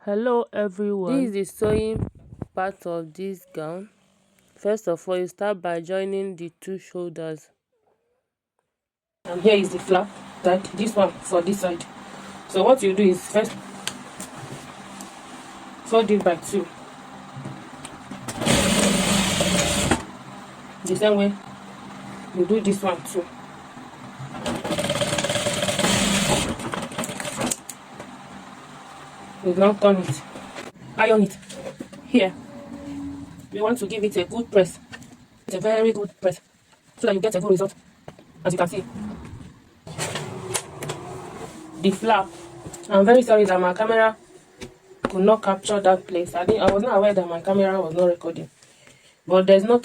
Hello everyone, this is the sewing part of this gown. First of all, you start by joining the two shoulders. And here is the flap, that this one for this side. So what you do is first fold it by two. The same way you do this one too. You now turn it, iron it. Here, we want to give it a good press. It's a very good press, so that you get a good result. As you can see, the flap. I'm very sorry that my camera could not capture that place. I was not aware that my camera was not recording. But there's no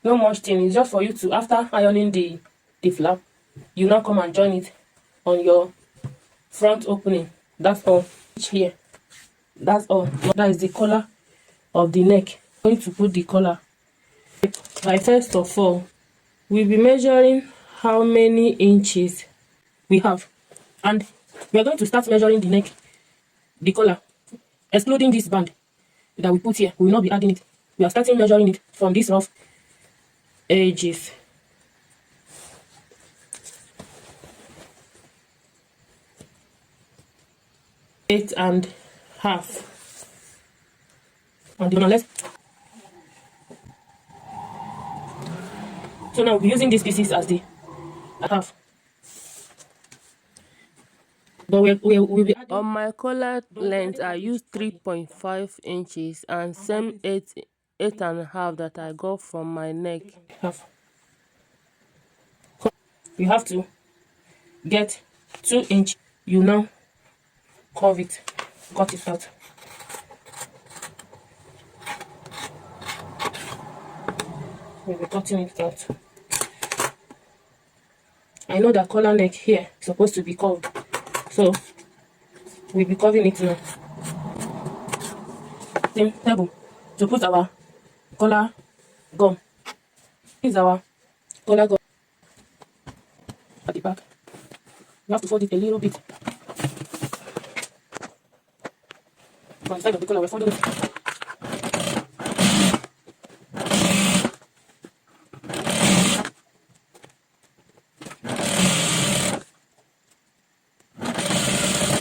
much thing. It's just for you to, after ironing the flap, you now come and join it on your front opening. That's all. Here, that's all. That is the collar of the neck. I'm going to put the collar. By first of all, we'll be measuring how many inches we have, and we are going to start measuring the neck, the collar, excluding this band that we put here. We will not be adding it. We are starting measuring it from these rough edges. Eight and half. And let's. So now we're using these pieces as the half. But we'll be adding. On my collar length, I used 3.5 inches and same 8.5 that I got from my neck. Half. You have to get 2 inch. You now curve it, cut it out. We'll be cutting it out. I know that collar neck here is supposed to be curved, so we'll be curving it now. Same table to put our collar gum. This is our collar gum at the back. You have to fold it a little bit. From the side of the collar, we're folding it.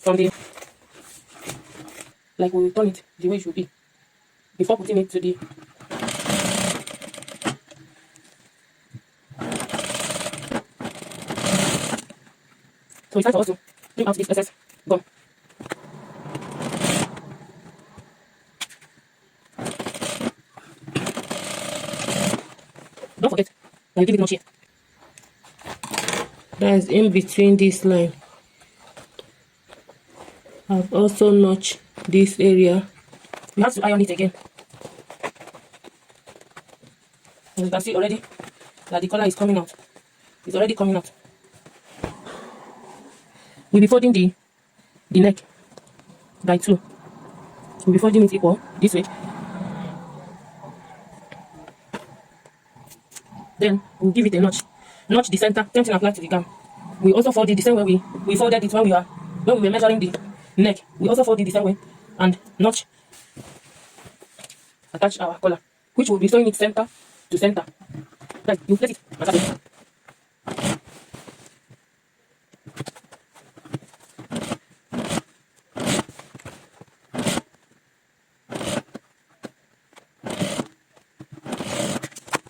From the, like we will turn it the way it should be before putting it to the. So it's time for us to bring out this excess gum. Don't forget that you give it much here. That is in between this line. I've also notched this area. You have to iron it again. As you can see already that the collar is coming out. It's already coming out. We'll be folding the neck by 2. We'll be folding it equal this way. Then we'll give it a notch. Notch the center. Same thing applies to the gown. We also fold it the same way we folded it when we were measuring the neck. We also fold it the same way and notch. Attach our collar, which will be sewing it center to center. Then you place it.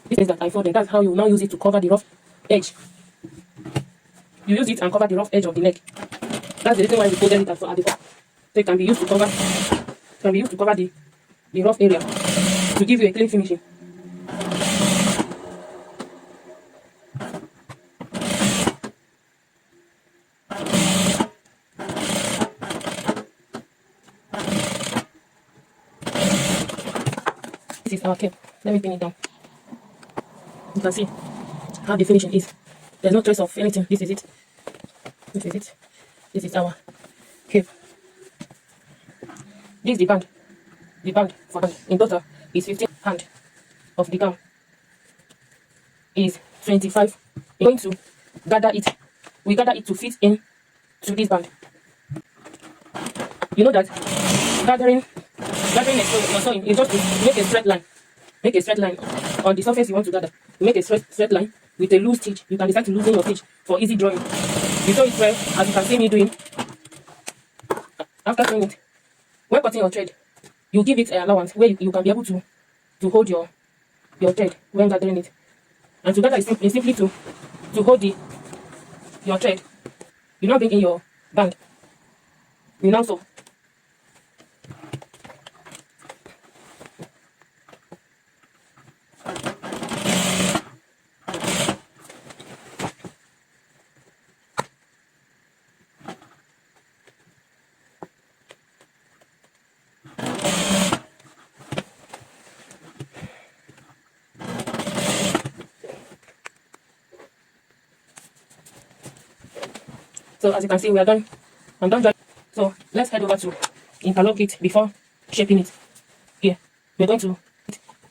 This is that I folded. That's how you now use it to cover the rough edge. You use it and cover the rough edge of the neck. That's the reason why we folded it at the top. So it can be used to cover. The rough area to give you a clean finishing. This is our cape. Let me pin it down. You can see how the finishing is. There's no trace of anything. This is it. This is it. This is our cape. This is the band. The band for in total is 15 hand of the gown is 25. We're going to gather it. We gather it to fit in to this band. You know that gathering your sewing is just to make a straight line. Make a straight line on the surface you want to gather. You make a straight line with a loose stitch. You can decide to loosen your stitch for easy drawing. You sew it well, as you can see me doing. After sewing it, when cutting your thread, you give it an allowance where you can be able to hold your thread when gathering it. And to gather is simply to hold your thread. You now bring in your band. You now sew. So as you can see, we are done. I'm done drawing. So let's head over to interlock it before shaping it. Here, we're going to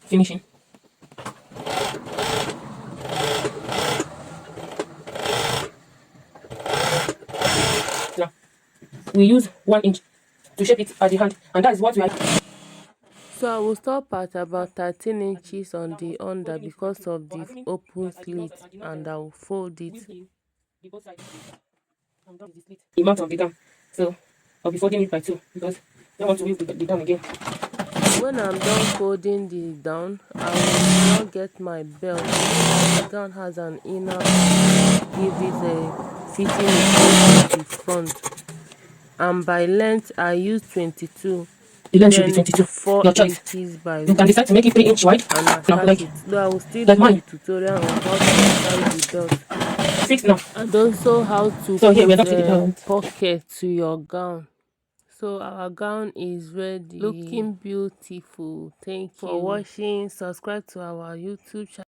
finishing. Now, we use 1 inch to shape it at the hand, and that is what we are. So I will stop at about 13 inches on the under because of the open slit, and I will fold it. The amount of the dam. So I'll be folding it by 2 because I don't want to use the dam again. When I'm done folding the down, I will now get my belt. The gown has an inner, give it a fitting to the front, and by length I use 22. The length should be 22. 4 Your choice. inches by You can decide to make it 3 inch wide. and attach it. Though I will still like do mine. the tutorial on how to attach the belt. Fix now. And also how to So here we are put done to the belt. pocket to your gown. So our gown is ready, looking beautiful. Thank you for watching. Subscribe to our YouTube channel.